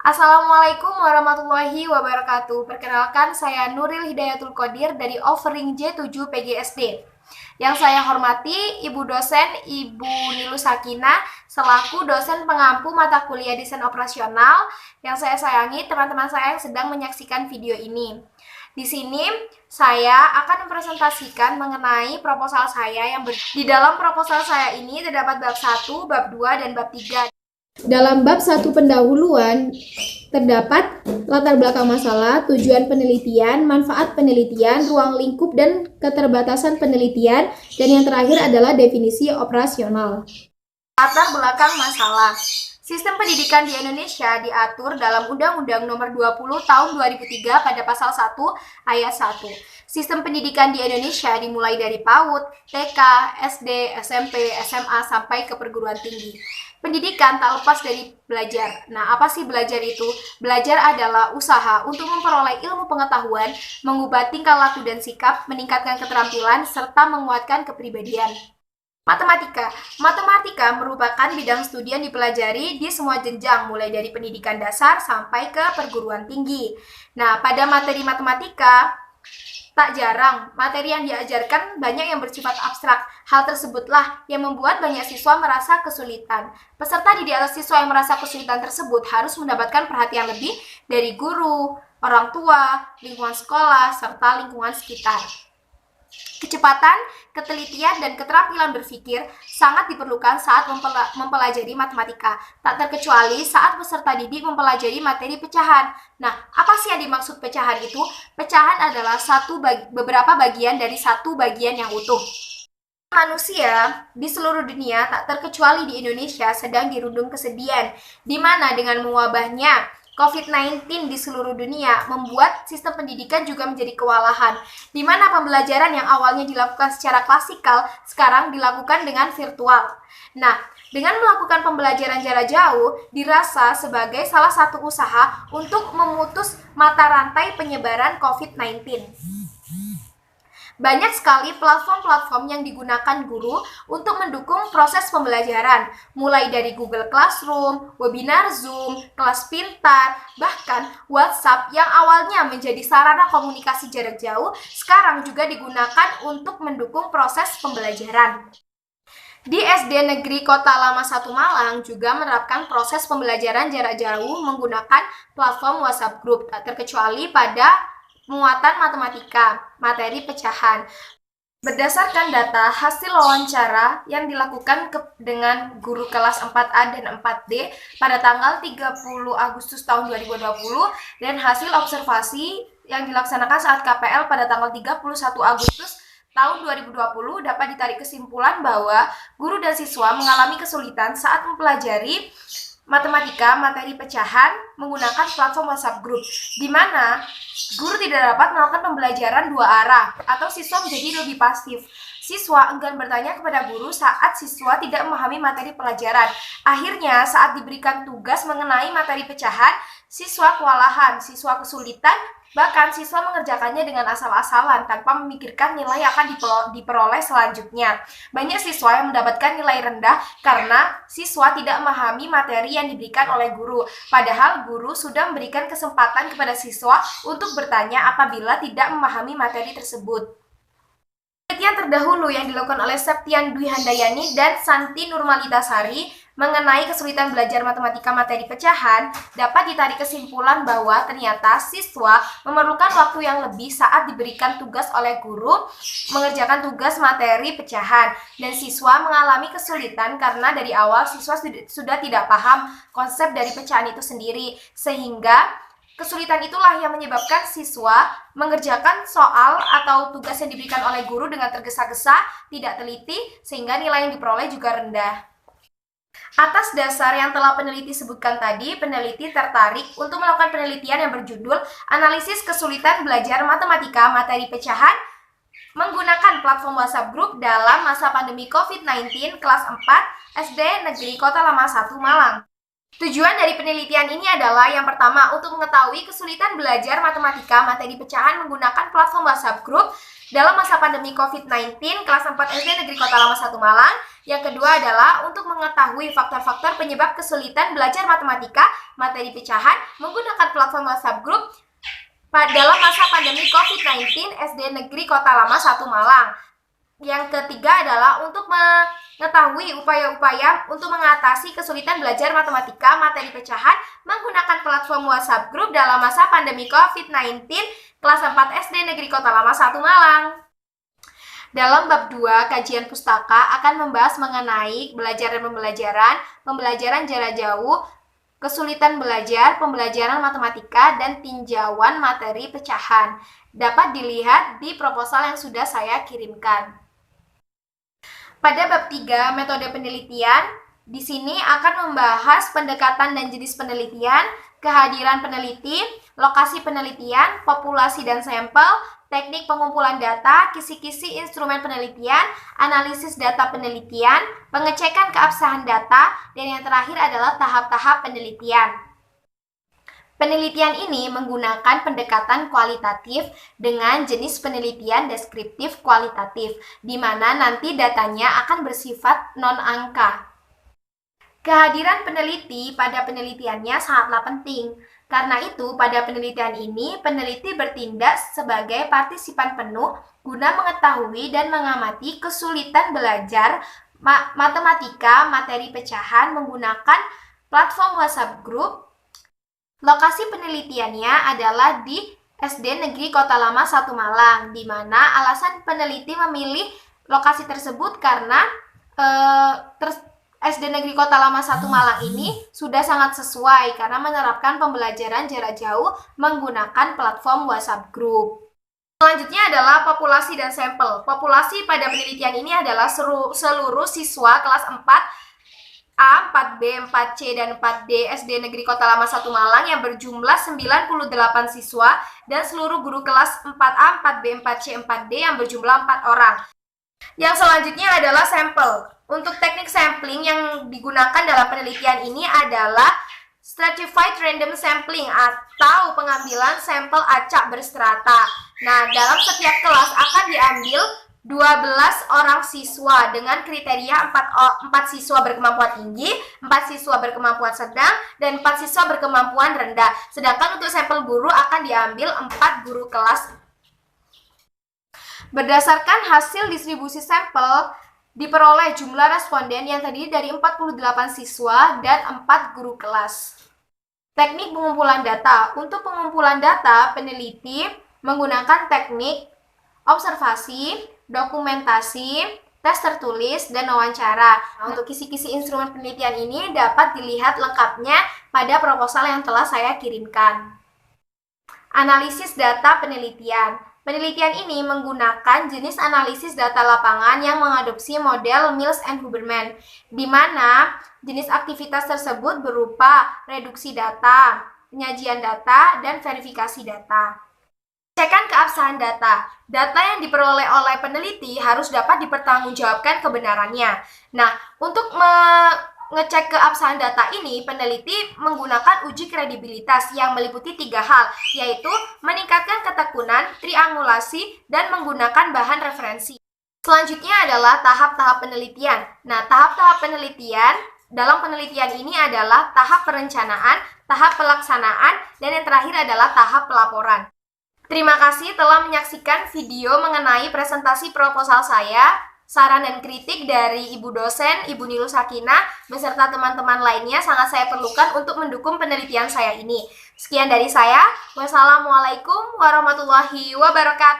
Assalamualaikum warahmatullahi wabarakatuh. Perkenalkan, saya Nuril Hidayatul Qodir dari Offering J7 PGSD. Yang saya hormati Ibu dosen Ibu Nilu Sakinah selaku dosen pengampu mata kuliah desain operasional. Yang saya sayangi teman-teman saya yang sedang menyaksikan video ini. Di sini saya akan mempresentasikan mengenai proposal saya di dalam proposal saya ini terdapat bab 1, bab 2, dan bab 3. Dalam bab 1 pendahuluan terdapat latar belakang masalah, tujuan penelitian, manfaat penelitian, ruang lingkup dan keterbatasan penelitian, dan yang terakhir adalah definisi operasional. Latar belakang masalah. Sistem pendidikan di Indonesia diatur dalam Undang-Undang Nomor 20 Tahun 2003 pada pasal 1 ayat 1. Sistem pendidikan di Indonesia dimulai dari PAUD, TK, SD, SMP, SMA sampai ke perguruan tinggi. Pendidikan tak lepas dari belajar. Nah, apa sih belajar itu? Belajar adalah usaha untuk memperoleh ilmu pengetahuan, mengubah tingkah laku dan sikap, meningkatkan keterampilan, serta menguatkan kepribadian. Matematika. Matematika merupakan bidang studi yang dipelajari di semua jenjang, mulai dari pendidikan dasar sampai ke perguruan tinggi. Nah, pada materi matematika, tak jarang, materi yang diajarkan banyak yang bersifat abstrak. Hal tersebutlah yang membuat banyak siswa merasa kesulitan. Peserta didik atau siswa yang merasa kesulitan tersebut harus mendapatkan perhatian lebih dari guru, orang tua, lingkungan sekolah, serta lingkungan sekitar. Kecepatan, ketelitian, dan keterampilan berpikir sangat diperlukan saat mempelajari matematika, tak terkecuali saat peserta didik mempelajari materi pecahan. Nah, apa sih yang dimaksud pecahan itu? Pecahan adalah beberapa bagian dari satu bagian yang utuh. Manusia di seluruh dunia, tak terkecuali di Indonesia, sedang dirundung kesedihan, di mana dengan mewabahnya COVID-19 di seluruh dunia membuat sistem pendidikan juga menjadi kewalahan, di mana pembelajaran yang awalnya dilakukan secara klasikal sekarang dilakukan dengan virtual. Nah, dengan melakukan pembelajaran jarak jauh dirasa sebagai salah satu usaha untuk memutus mata rantai penyebaran COVID-19. Banyak sekali platform-platform yang digunakan guru untuk mendukung proses pembelajaran, mulai dari Google Classroom, webinar Zoom, kelas pintar, bahkan WhatsApp yang awalnya menjadi sarana komunikasi jarak jauh, sekarang juga digunakan untuk mendukung proses pembelajaran. Di SD Negeri Kota Lama 1 Malang juga menerapkan proses pembelajaran jarak jauh menggunakan platform WhatsApp Group, tak terkecuali pada muatan matematika, materi pecahan. Berdasarkan data hasil wawancara yang dilakukan dengan guru kelas 4A dan 4D pada tanggal 30 Agustus tahun 2020 dan hasil observasi yang dilaksanakan saat KPL pada tanggal 31 Agustus tahun 2020 dapat ditarik kesimpulan bahwa guru dan siswa mengalami kesulitan saat mempelajari matematika, materi pecahan menggunakan platform WhatsApp Group, di mana guru tidak dapat melakukan pembelajaran dua arah atau siswa menjadi lebih pasif. Siswa enggan bertanya kepada guru saat siswa tidak memahami materi pelajaran. Akhirnya, saat diberikan tugas mengenai materi pecahan, siswa kewalahan, siswa kesulitan, bahkan siswa mengerjakannya dengan asal-asalan tanpa memikirkan nilai yang akan diperoleh selanjutnya. Banyak siswa yang mendapatkan nilai rendah karena siswa tidak memahami materi yang diberikan oleh guru. Padahal guru sudah memberikan kesempatan kepada siswa untuk bertanya apabila tidak memahami materi tersebut. Penelitian terdahulu yang dilakukan oleh Septian Dwi Handayani dan Santi Nurmalitasari mengenai kesulitan belajar matematika materi pecahan dapat ditarik kesimpulan bahwa ternyata siswa memerlukan waktu yang lebih saat diberikan tugas oleh guru mengerjakan tugas materi pecahan, dan siswa mengalami kesulitan karena dari awal siswa sudah tidak paham konsep dari pecahan itu sendiri, sehingga kesulitan itulah yang menyebabkan siswa mengerjakan soal atau tugas yang diberikan oleh guru dengan tergesa-gesa, tidak teliti, sehingga nilai yang diperoleh juga rendah. Atas dasar yang telah peneliti sebutkan tadi, peneliti tertarik untuk melakukan penelitian yang berjudul Analisis Kesulitan Belajar Matematika Materi Pecahan menggunakan platform WhatsApp Group dalam masa pandemi COVID-19 kelas 4 SD Negeri Kota Lama 1 Malang. Tujuan dari penelitian ini adalah yang pertama untuk mengetahui kesulitan belajar matematika materi pecahan menggunakan platform WhatsApp Group dalam masa pandemi COVID-19 kelas 4 SD Negeri Kota Lama 1 Malang. Yang kedua adalah untuk mengetahui faktor-faktor penyebab kesulitan belajar matematika materi pecahan menggunakan platform WhatsApp Group dalam masa pandemi COVID-19 SD Negeri Kota Lama 1 Malang. Yang ketiga adalah untuk mengetahui upaya-upaya untuk mengatasi kesulitan belajar matematika materi pecahan menggunakan platform WhatsApp Group dalam masa pandemi COVID-19 kelas 4 SD Negeri Kota Lama 1 Malang. Dalam bab 2, kajian pustaka akan membahas mengenai belajar dan pembelajaran jarak jauh, kesulitan belajar, pembelajaran matematika, dan tinjauan materi pecahan. Dapat dilihat di proposal yang sudah saya kirimkan. Pada bab 3, metode penelitian, di sini akan membahas pendekatan dan jenis penelitian, kehadiran peneliti, lokasi penelitian, populasi dan sampel, teknik pengumpulan data, kisi-kisi instrumen penelitian, analisis data penelitian, pengecekan keabsahan data, dan yang terakhir adalah tahap-tahap penelitian. Penelitian ini menggunakan pendekatan kualitatif dengan jenis penelitian deskriptif kualitatif, di mana nanti datanya akan bersifat non-angka. Kehadiran peneliti pada penelitiannya sangatlah penting. Karena itu, pada penelitian ini, peneliti bertindak sebagai partisipan penuh guna mengetahui dan mengamati kesulitan belajar matematika materi pecahan menggunakan platform WhatsApp Group. Lokasi penelitiannya adalah di SD Negeri Kota Lama 1 Malang, di mana alasan peneliti memilih lokasi tersebut karena SD Negeri Kota Lama 1 Malang ini sudah sangat sesuai karena menerapkan pembelajaran jarak jauh menggunakan platform WhatsApp Group. Selanjutnya adalah populasi dan sampel. Populasi pada penelitian ini adalah seluruh siswa kelas 4 A, 4B, 4C, dan 4D SD Negeri Kota Lama 1 Malang yang berjumlah 98 siswa dan seluruh guru kelas 4A, 4B, 4C, 4D yang berjumlah 4 orang. Yang selanjutnya adalah sampel. Untuk teknik sampling yang digunakan dalam penelitian ini adalah stratified random sampling atau pengambilan sampel acak berstrata. Nah, dalam setiap kelas akan diambil 12 orang siswa dengan kriteria 4 siswa berkemampuan tinggi, 4 siswa berkemampuan sedang, dan 4 siswa berkemampuan rendah. Sedangkan untuk sampel guru akan diambil 4 guru kelas. Berdasarkan hasil distribusi sampel, diperoleh jumlah responden yang terdiri dari 48 siswa dan 4 guru kelas. Teknik pengumpulan data. Untuk pengumpulan data, peneliti menggunakan teknik observasi, dokumentasi, tes tertulis, dan wawancara. Untuk kisi-kisi instrumen penelitian ini dapat dilihat lengkapnya pada proposal yang telah saya kirimkan. Analisis data penelitian. Penelitian ini menggunakan jenis analisis data lapangan yang mengadopsi model Mills and Huberman, di mana jenis aktivitas tersebut berupa reduksi data, penyajian data, dan verifikasi data. Pengecekan keabsahan data. Data yang diperoleh oleh peneliti harus dapat dipertanggungjawabkan kebenarannya. Nah, untuk mengecek keabsahan data ini, peneliti menggunakan uji kredibilitas yang meliputi 3 hal, yaitu meningkatkan ketekunan, triangulasi, dan menggunakan bahan referensi. Selanjutnya adalah tahap-tahap penelitian. Nah, tahap-tahap penelitian dalam penelitian ini adalah tahap perencanaan, tahap pelaksanaan, dan yang terakhir adalah tahap pelaporan. Terima kasih telah menyaksikan video mengenai presentasi proposal saya. Saran dan kritik dari Ibu dosen, Ibu Nilu Sakinah, beserta teman-teman lainnya sangat saya perlukan untuk mendukung penelitian saya ini. Sekian dari saya. Wassalamualaikum warahmatullahi wabarakatuh.